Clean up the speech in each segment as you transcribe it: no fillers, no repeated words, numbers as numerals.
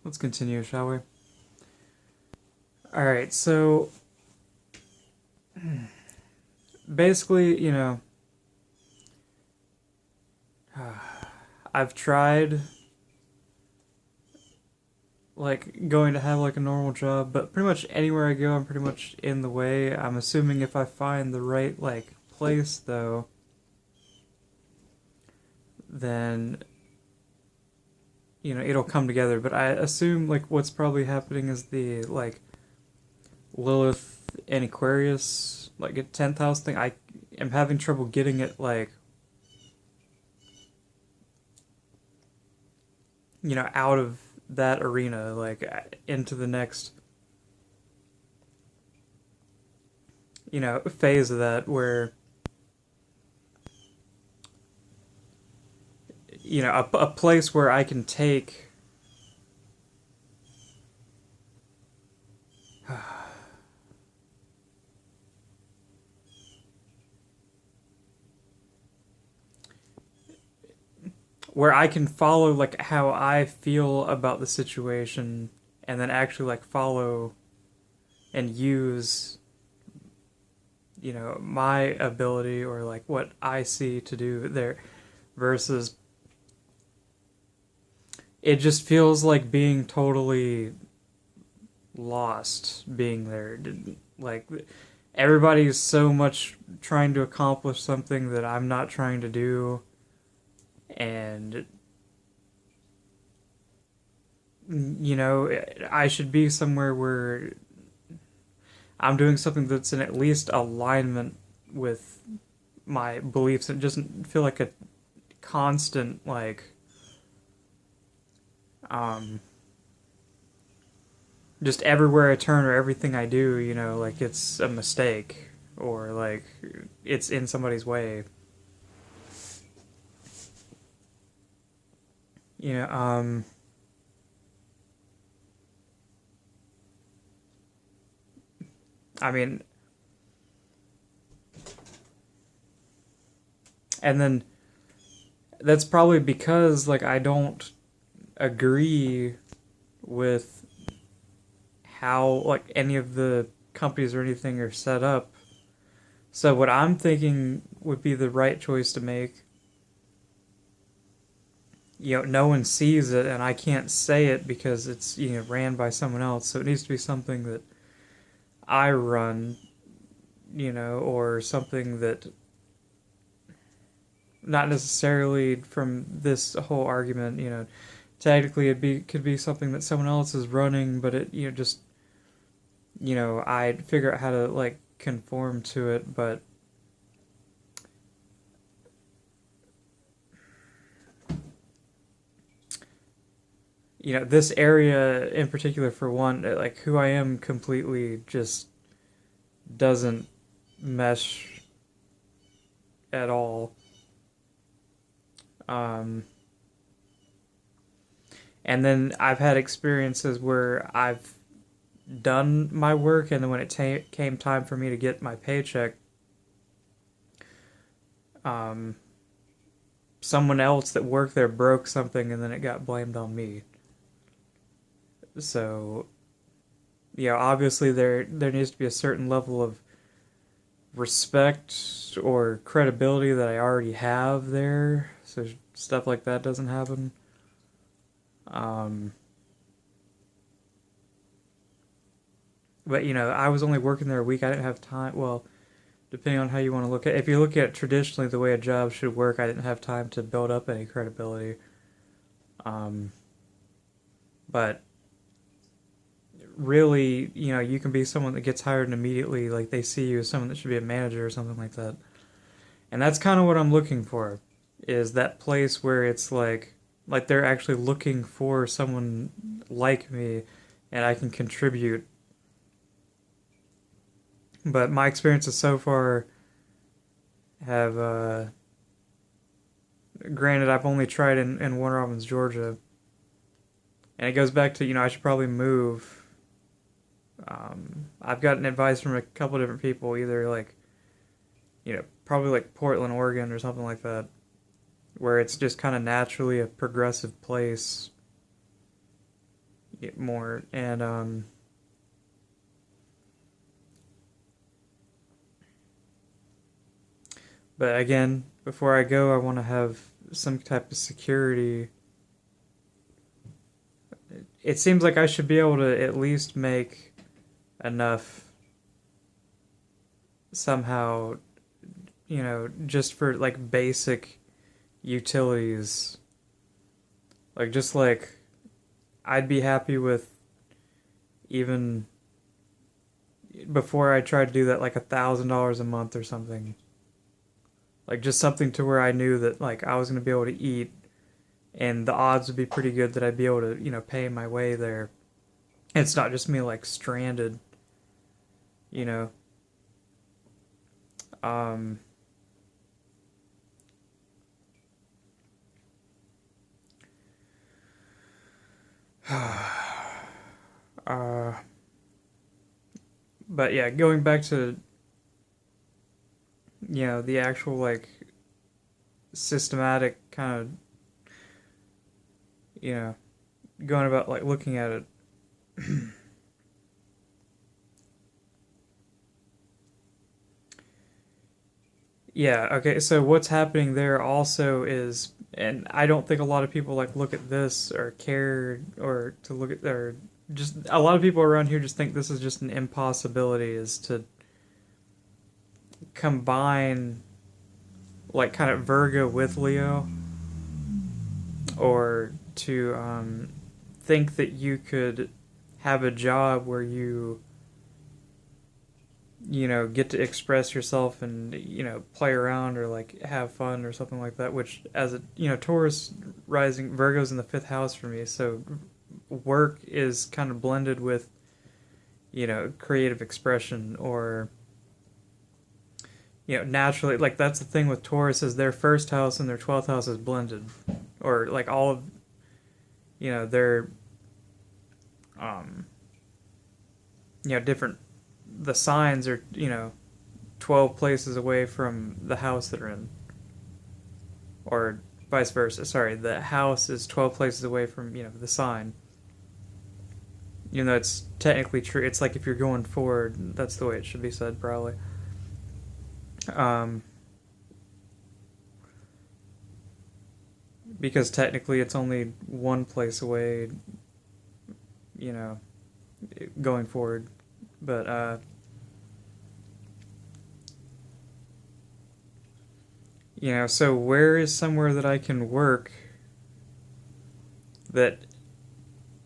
Let's continue, shall we? Alright, so basically, I've tried like going to have like a normal job, but pretty much anywhere I go, I'm pretty much in the way. I'm assuming if I find the right like place though, then it'll come together. But I assume like what's probably happening is the like Lilith and Aquarius like a 10th house thing. I am having trouble getting it like out of that arena like into the next phase of that where a place where I can take where I can follow like how I feel about the situation and then actually like follow and use my ability or like what I see to do there versus it just feels like being totally lost being there. Like everybody's so much trying to accomplish something that I'm not trying to do, and I should be somewhere where I'm doing something that's in at least alignment with my beliefs. It doesn't feel like a constant like um just everywhere I turn or everything I do, like it's a mistake or like it's in somebody's way. You know, um I mean, and then that's probably because like I don't agree with how like any of the companies or anything are set up. So what I'm thinking would be the right choice to make, no one sees it and I can't say it because it's ran by someone else. So it needs to be something that I run, or something that not necessarily from this whole argument, technically it could be something that someone else is running, but it just I'd figure out how to like conform to it, but this area in particular for one, like who I am completely just doesn't mesh at all. Um, and then I've had experiences where I've done my work, and then when it came time for me to get my paycheck, um, someone else that worked there broke something, and then it got blamed on me. So, obviously there needs to be a certain level of respect or credibility that I already have there, so stuff like that doesn't happen. Um, but I was only working there a week. I didn't have time. Well, depending on how you want to look at it. If you look at it traditionally the way a job should work, I didn't have time to build up any credibility. Um, but really, you can be someone that gets hired and immediately, like, they see you as someone that should be a manager or something like that. And that's kind of what I'm looking for, is that place where it's like they're actually looking for someone like me and I can contribute. But my experiences so far have, granted, I've only tried in Warner Robins, Georgia, and it goes back to I should probably move. I've gotten advice from a couple different people, either like probably like Portland, Oregon, or something like that, where it's just kind of naturally a progressive place. more. And but again, before I go, I want to have some type of security. It seems like I should be able to at least make enough somehow, just for like basic utilities. Like, just like, I'd be happy with even before I tried to do that, like $1,000 a month or something. Like, just something to where I knew that like I was gonna be able to eat, and the odds would be pretty good that I'd be able to pay my way there. It's not just me like stranded, you know. Um, uh, but yeah, going back to the actual like systematic kind of you know going about like looking at it. Yeah, okay, so what's happening there also is, and I don't think a lot of people like look at this or care or to look at, or just a lot of people around here just think this is just an impossibility, is to combine like kind of Virgo with Leo, or to think that you could have a job where get to express yourself and play around or like have fun or something like that, which as a Taurus rising, Virgo's in the fifth house for me, so work is kind of blended with creative expression, or naturally, like that's the thing with Taurus, is their first house and their 12th house is blended, or like all of their um different, the signs are 12 places away from the house that are in, or vice versa. Sorry, the house is 12 places away from the sign. Even though it's technically true, it's like if you're going forward, that's the way it should be said, probably. Um, because technically it's only one place away, you know, going forward. But so where is somewhere that I can work that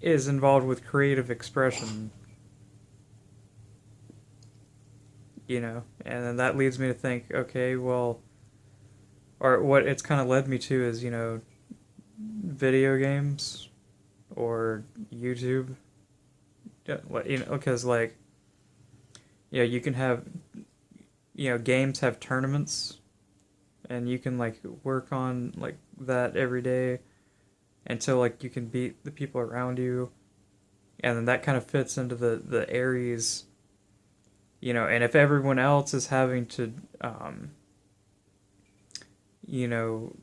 is involved with creative expression? And then that leads me to think, okay, well, or what it's kind of led me to is, video games or YouTube. Because like, you can have, games have tournaments, and you can like work on like that every day until like you can beat the people around you, and then that kind of fits into the Aries. And if everyone else is having to, you know,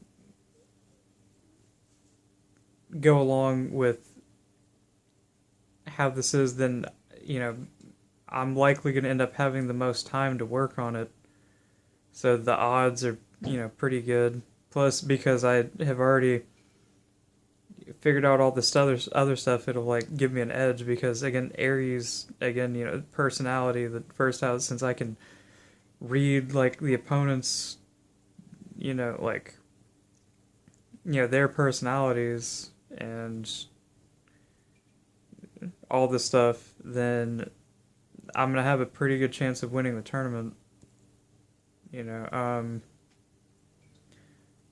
go along with how this is, then, I'm likely going to end up having the most time to work on it. So the odds are, pretty good. Plus, because I have already figured out all this other stuff, it'll like give me an edge, because again, Aries, again, personality, the first house, since I can read like the opponent's, like their personalities and all this stuff, then I'm gonna have a pretty good chance of winning the tournament. You know,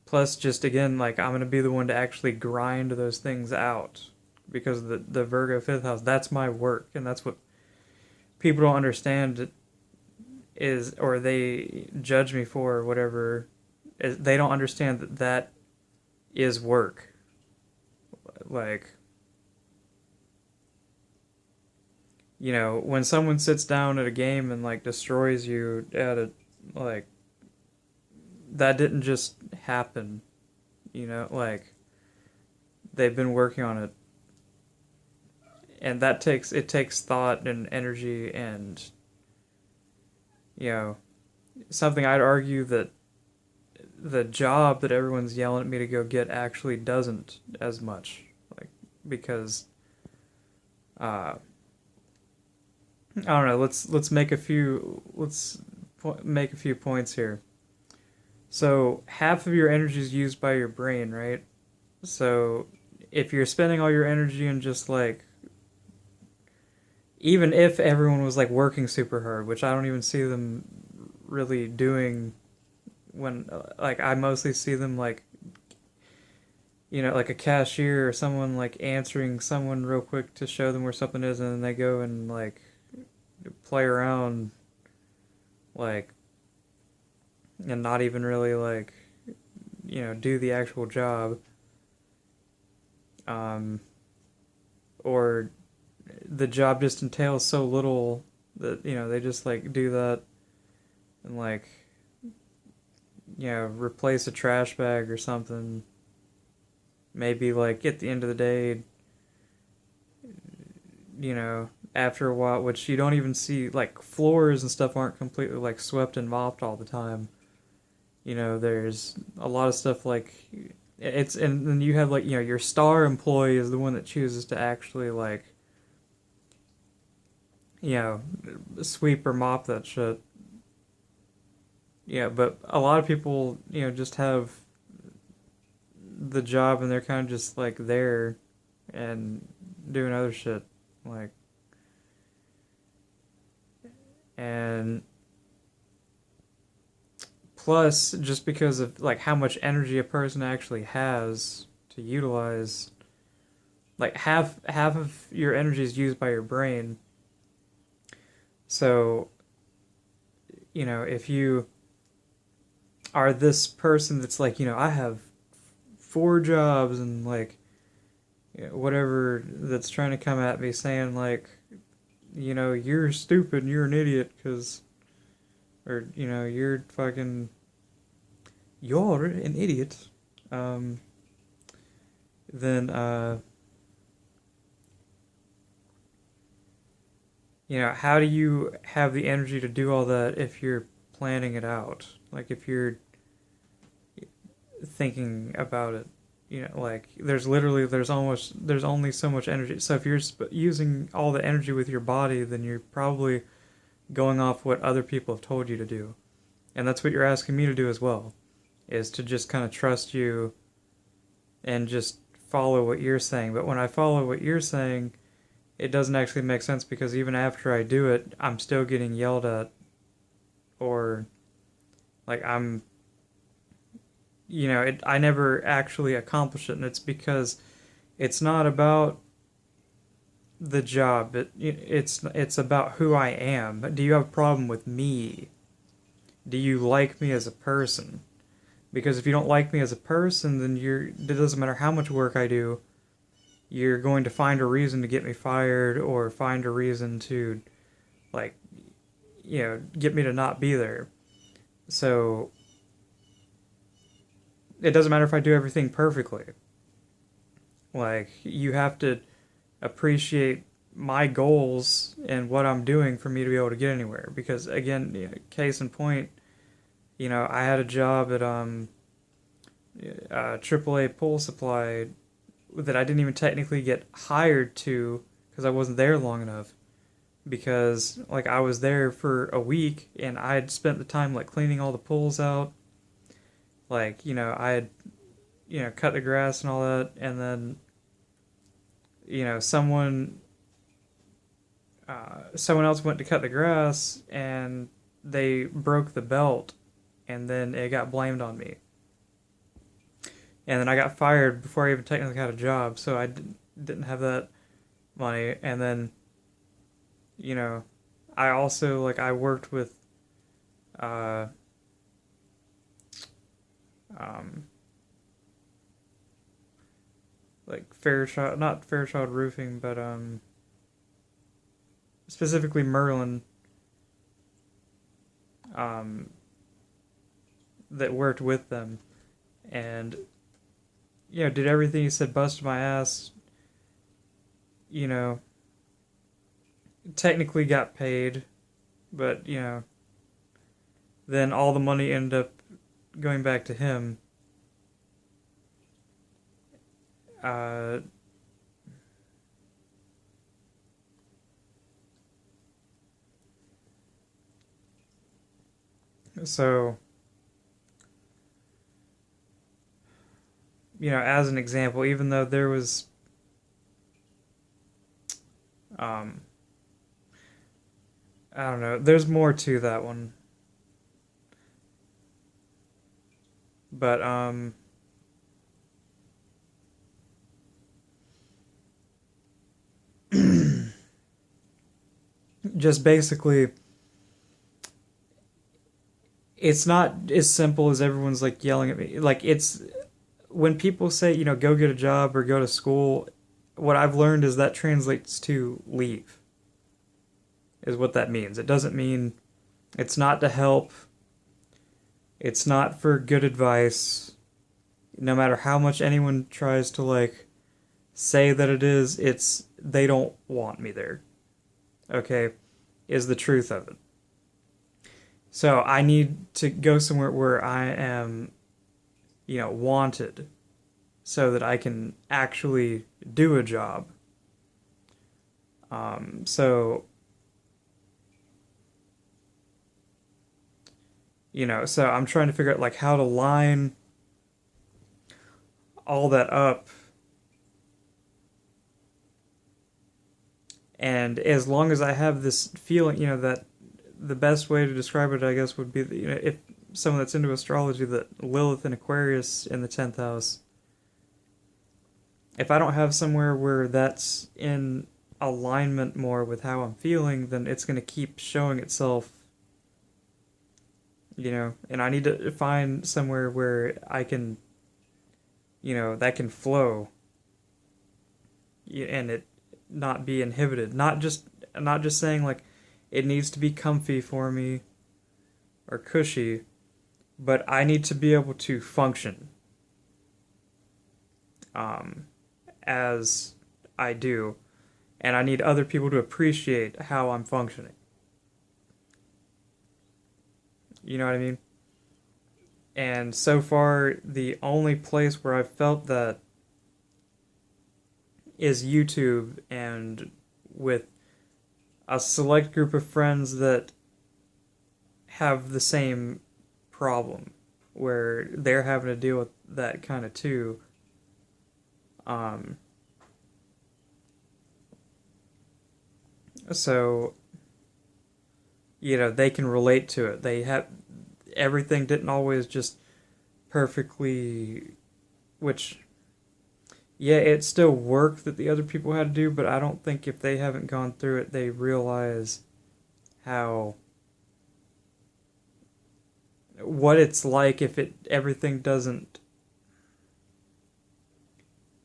plus just again, like I'm gonna be the one to actually grind those things out, because the Virgo fifth house, that's my work, and that's what people don't understand is, or they judge me for, or whatever. Is they don't understand that that is work. Like, when someone sits down at a game and like destroys you at a, like, that didn't just happen. Like they've been working on it, and that takes thought and energy, and you know, something I'd argue that the job that everyone's yelling at me to go get actually doesn't as much, like, because I don't know. Let's make a few make a few points here. So half of your energy is used by your brain, right? So if you're spending all your energy in just like, even if everyone was like working super hard, which I don't even see them really doing, when like I mostly see them like, like a cashier or someone like answering someone real quick to show them where something is, and then they go and like play around, like, and not even really like, do the actual job. Or the job just entails so little that they just like do that, and like, replace a trash bag or something. Maybe like at the end of the day, after a while, which you don't even see, like floors and stuff aren't completely like swept and mopped all the time. There's a lot of stuff like, and then you have like, your star employee is the one that chooses to actually like, sweep or mop that shit. Yeah, but a lot of people, just have the job and they're kind of just like there and doing other shit, like, and plus just because of like how much energy a person actually has to utilize, like half of your energy is used by your brain. So if you are this person that's like, I have 4 jobs and like, whatever, that's trying to come at me saying like, you're stupid and you're an idiot because, or you're an idiot, then how do you have the energy to do all that if you're planning it out? Like if you're thinking about it, like there's only so much energy. So if you're using all the energy with your body, then you're probably going off what other people have told you to do. And that's what you're asking me to do as well, is to just kind of trust you and just follow what you're saying. But when I follow what you're saying, it doesn't actually make sense, because even after I do it, I'm still getting yelled at, or like I never actually accomplish it. And it's because it's not about the job. It's about who I am. Do you have a problem with me? Do you like me as a person? Because if you don't like me as a person, then it doesn't matter how much work I do, you're going to find a reason to get me fired, or find a reason to, like, get me to not be there. So it doesn't matter if I do everything perfectly. Like, you have to appreciate my goals and what I'm doing for me to be able to get anywhere. Because again, case in point, I had a job at AAA Pool Supply that I didn't even technically get hired to, because I wasn't there long enough. Because like I was there for a week and I had spent the time like cleaning all the pools out. Like, I had cut the grass and all that, and then someone else went to cut the grass and they broke the belt, and then it got blamed on me. And then I got fired before I even technically had a job, so I didn't have that money. And then, I also, like, I worked with, um, like, not Fairchild Roofing, but, specifically Merlin, um, that worked with them. And, did everything he said, busted my ass, technically got paid, but then all the money ended up going back to him. Uh, so as an example, even though there was um, I don't know, there's more to that one, but just basically, it's not as simple as everyone's like yelling at me. Like, it's when people say, go get a job or go to school, what I've learned is that translates to leave, is what that means. It doesn't mean, it's not to help, it's not for good advice. No matter how much anyone tries to like say that it is, they don't want me there. Okay? Is the truth of it. So I need to go somewhere where I am, wanted, so that I can actually do a job. So, so I'm trying to figure out like how to line all that up. And as long as I have this feeling, that the best way to describe it, I guess, would be that, if someone that's into astrology, that Lilith in Aquarius in the 10th house, if I don't have somewhere where that's in alignment more with how I'm feeling, then it's going to keep showing itself, and I need to find somewhere where I can, that can flow, and it not be inhibited. Not just saying like it needs to be comfy for me or cushy, but I need to be able to function as I do, and I need other people to appreciate how I'm functioning. You know what I mean? And so far, the only place where I've felt that is YouTube, and with a select group of friends that have the same problem, where they're having to deal with that kind of too. Um, so, they can relate to it. They have everything didn't always just perfectly, which, yeah, it's still work that the other people had to do, but I don't think if they haven't gone through it, they realize how, what it's like if everything doesn't,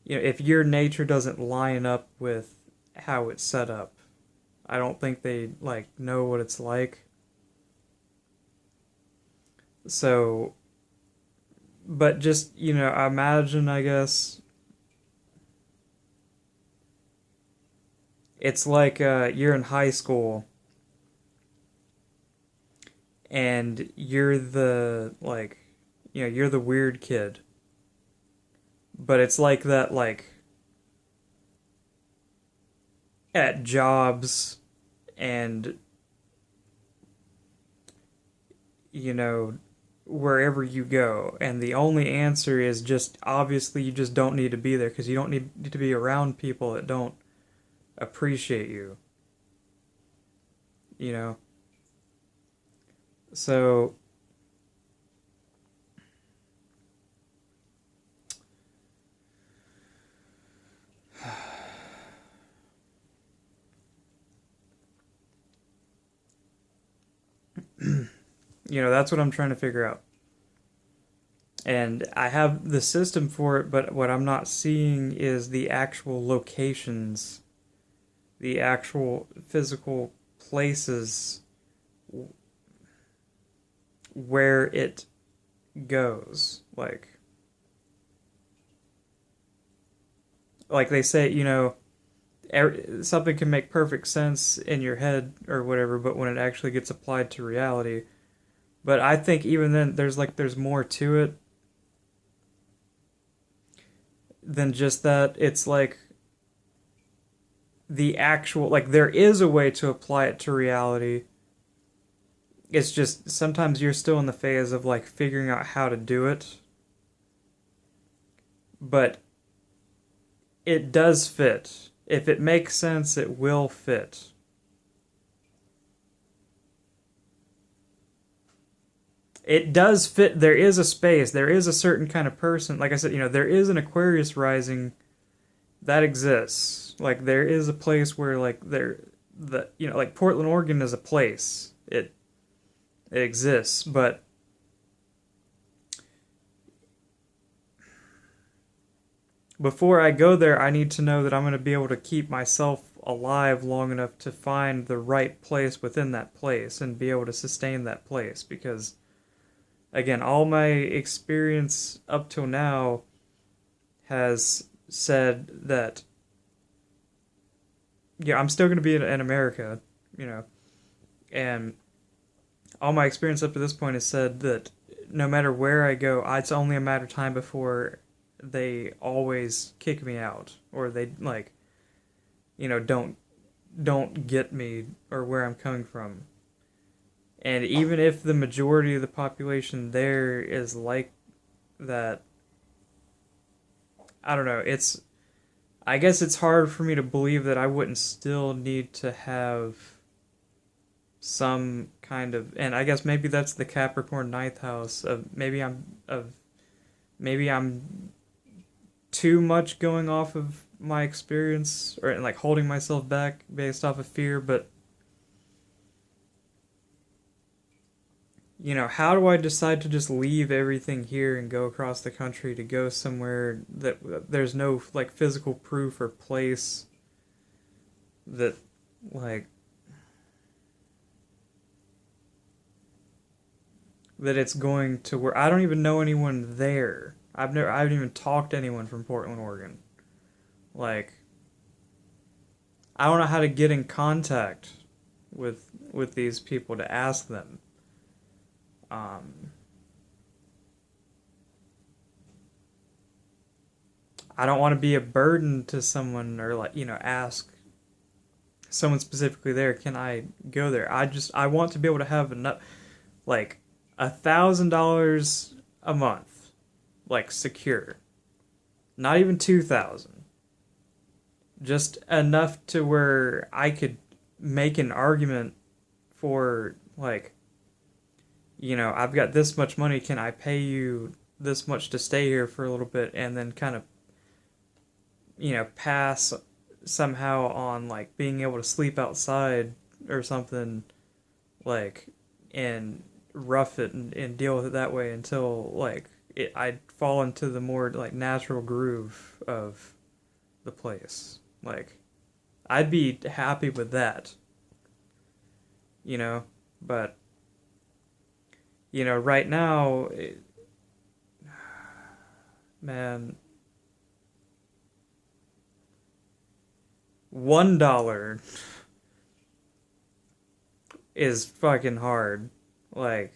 if your nature doesn't line up with how it's set up. I don't think they like know what it's like. So, but just, imagine, I guess, it's like you're in high school and you're the like, you're the weird kid. But it's like that, like at jobs and, you know wherever you go, and the only answer is just, obviously you just don't need to be there because you don't need to be around people that don't appreciate you. You know, so that's what I'm trying to figure out. And I have the system for it, but what I'm not seeing is the actual locations, the actual physical places where it goes. Like they say, something can make perfect sense in your head or whatever, but when it actually gets applied to reality. But I think even then, there's more to it than just that. It's like the actual, like, there is a way to apply it to reality. It's just sometimes you're still in the phase of like figuring out how to do it, but it does fit. If it makes sense, it will fit. It does fit. There is a space. There is a certain kind of person. Like I said, there is an Aquarius rising that exists. Like there is a place where like Portland, Oregon is a place. It exists, but before I go there, I need to know that I'm going to be able to keep myself alive long enough to find the right place within that place and be able to sustain that place. Because, again, all my experience up till now has said that, yeah, I'm still going to be in America, and all my experience up to this point has said that no matter where I go, it's only a matter of time before they always kick me out, or they don't get me or where I'm coming from. And even if the majority of the population there is like that, I don't know, I guess it's hard for me to believe that I wouldn't still need to have some kind of, and I guess maybe that's the Capricorn ninth house maybe I'm too much going off of my experience or like holding myself back based off of fear, but how do I decide to just leave everything here and go across the country to go somewhere that there's no like physical proof or place that like that it's going to where I don't even know anyone there. I haven't even talked to anyone from Portland, Oregon. Like I don't know how to get in contact with these people to ask them. Um, I don't want to be a burden to someone or like ask someone specifically there. Can I go there? I want to be able to have enough like $1,000 a month, like secure. Not even 2,000. Just enough to where I could make an argument for like, I've got this much money. Can I pay you this much to stay here for a little bit, and then kind of, pass somehow on like being able to sleep outside or something, like, and rough it and deal with it that way until like I'd fall into the more like natural groove of the place. Like, I'd be happy with that, but right now, man, $1 is fucking hard. Like,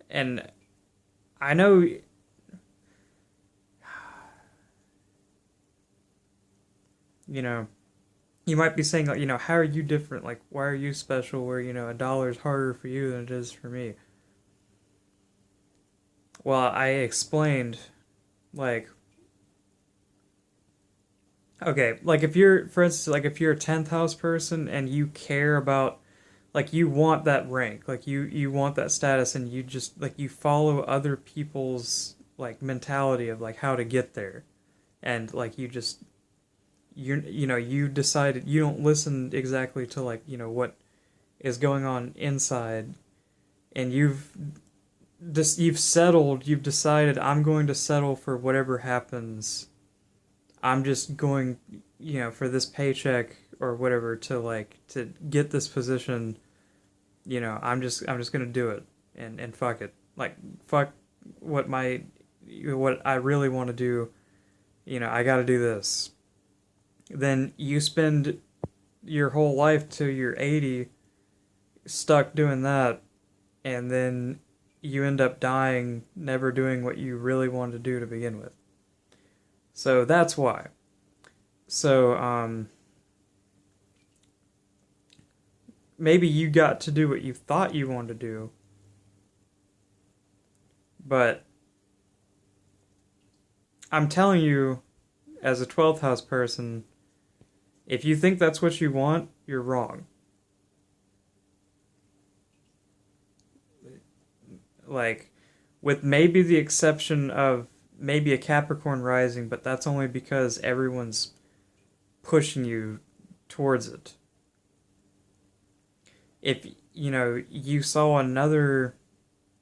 and I know, you might be saying, like, how are you different? Like, why are you special where, $1 is harder for you than it is for me? Well, I explained, like, okay, like if you're, for instance, like if you're a 10th house person and you care about, like you want that rank, like you want that status and you just, like you follow other people's, like mentality of like how to get there. And like you decided you don't listen exactly to like, what is going on inside, and you've decided I'm going to settle for whatever happens. I'm just going, for this paycheck or whatever to get this position. I'm just gonna do it and fuck it. Like fuck what I really want to do. I got to do this. Then you spend your whole life till you're 80 stuck doing that, and then you end up dying never doing what you really wanted to do to begin with. So that's why. So, maybe you got to do what you thought you wanted to do, but I'm telling you, as a 12th house person, if you think that's what you want, you're wrong. Like, with maybe the exception of maybe a Capricorn rising, but that's only because everyone's pushing you towards it. If, you saw another,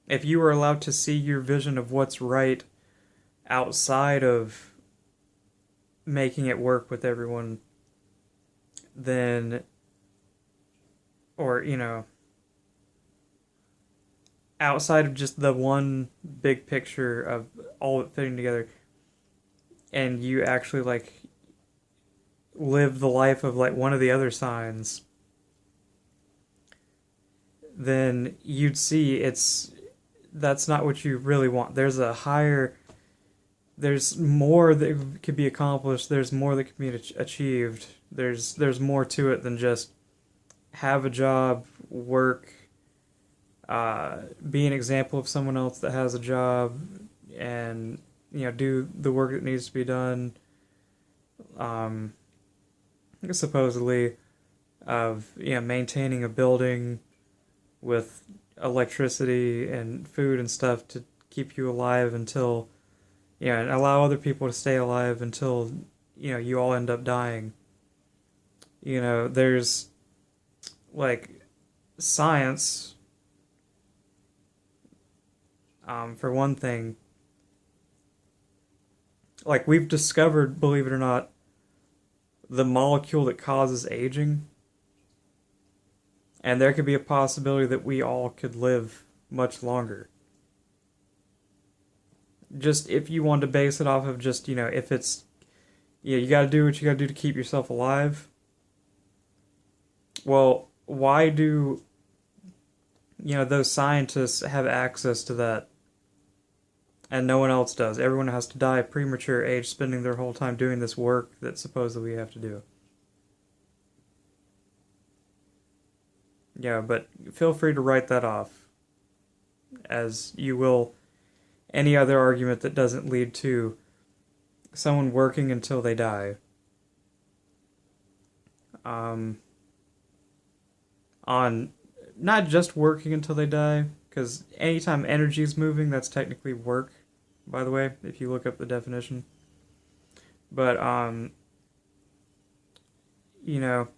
if you were allowed to see your vision of what's right outside of making it work with everyone, then, or, outside of just the one big picture of all of it fitting together, and you actually, like, live the life of, like, one of the other signs, then you'd see that's not what you really want. There's more that could be accomplished. There's more that could be achieved. There's more to it than just have a job, work, be an example of someone else that has a job, and do the work that needs to be done. Supposedly, of maintaining a building with electricity and food and stuff to keep you alive until and allow other people to stay alive until you all end up dying. There's like science, for one thing. Like, we've discovered, believe it or not, the molecule that causes aging, and there could be a possibility that we all could live much longer. Just if you want to base it off of just, if it's, you gotta do what you gotta do to keep yourself alive. Well, why do, those scientists have access to that and no one else does? Everyone has to die a premature age spending their whole time doing this work that supposedly we have to do. Yeah, but feel free to write that off, as you will any other argument that doesn't lead to someone working until they die. On not just working until they die, because anytime energy is moving, that's technically work, by the way, if you look up the definition. But, you know,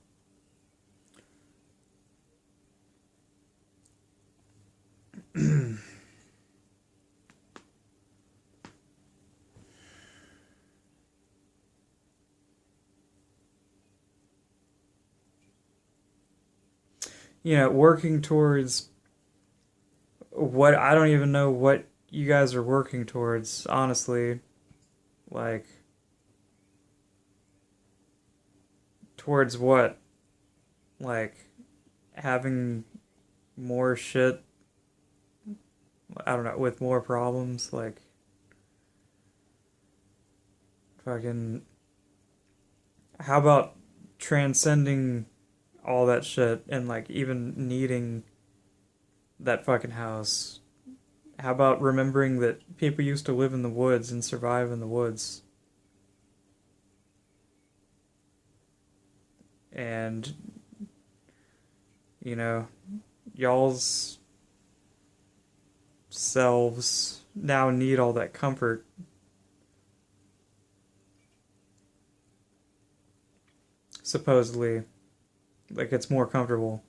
working towards what I don't even know what you guys are working towards, honestly. Like, towards what? Like, having more shit, I don't know, with more problems? Like, fucking. How about transcending all that shit and, like, even needing that fucking house? How about remembering that people used to live in the woods and survive in the woods? And, you know, y'all's selves now need all that comfort. Supposedly. Like, it's more comfortable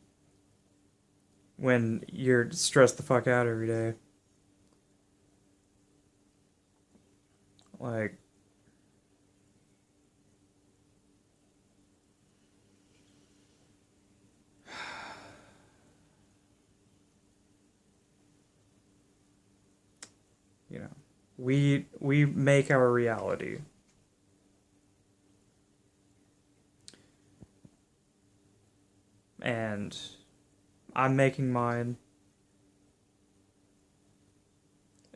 when you're stressed the fuck out every day. Like, you know, we make our reality. and I'm making mine.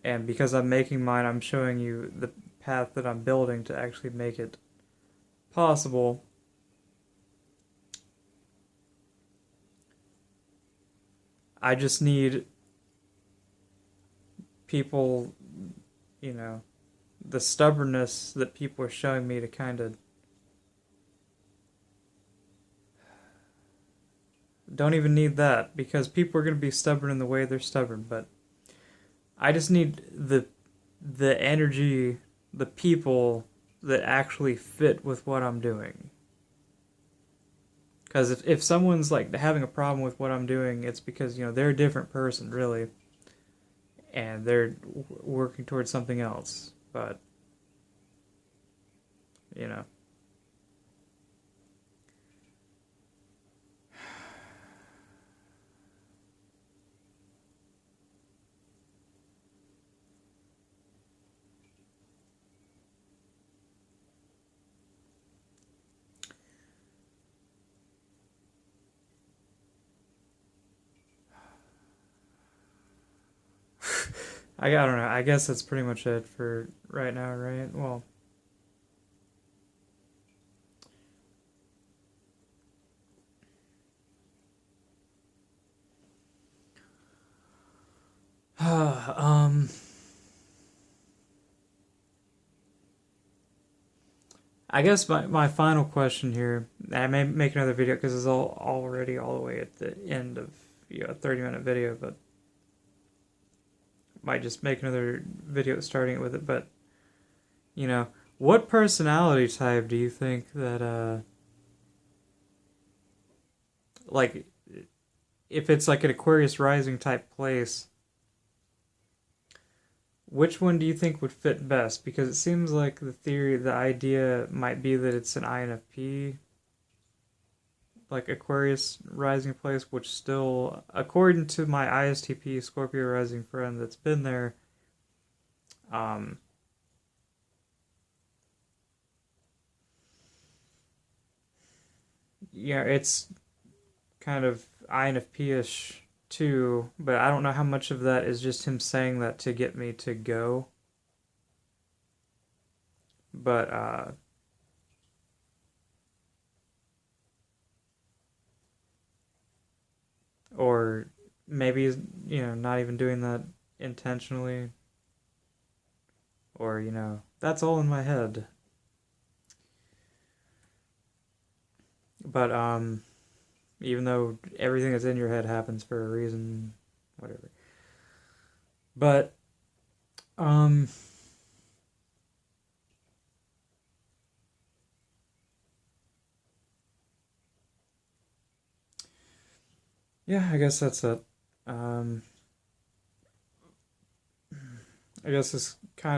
And because I'm making mine, I'm showing you the path that I'm building to actually make it possible. I just need people, you know, the stubbornness that people are showing me to kind of don't even need that because people are going to be stubborn in the way they're stubborn, but I just need the energy, the people that actually fit with what I'm doing. Because if someone's like having a problem with what I'm doing, it's because, you know, they're a different person, really, and they're working towards something else. But, you know. I don't know. I guess that's pretty much it for right now, right? Well, um, I guess my final question here, I may make another video because it's already all the way at the end of, you know, a 30-minute video, but might just make another video starting it with it. But, you know, what personality type do you think that, like, if it's like an Aquarius rising type place, which one do you think would fit best? Because it seems like the idea might be that it's an INFP, like Aquarius rising place, which still, according to my ISTP Scorpio rising friend that's been there, um, yeah, it's kind of INFP-ish too, but I don't know how much of that is just him saying that to get me to go. But or maybe he's, you know, not even doing that intentionally, or, you know, that's all in my head. But even though everything that's in your head happens for a reason, whatever. But um yeah, I guess that's it. Um I guess this kind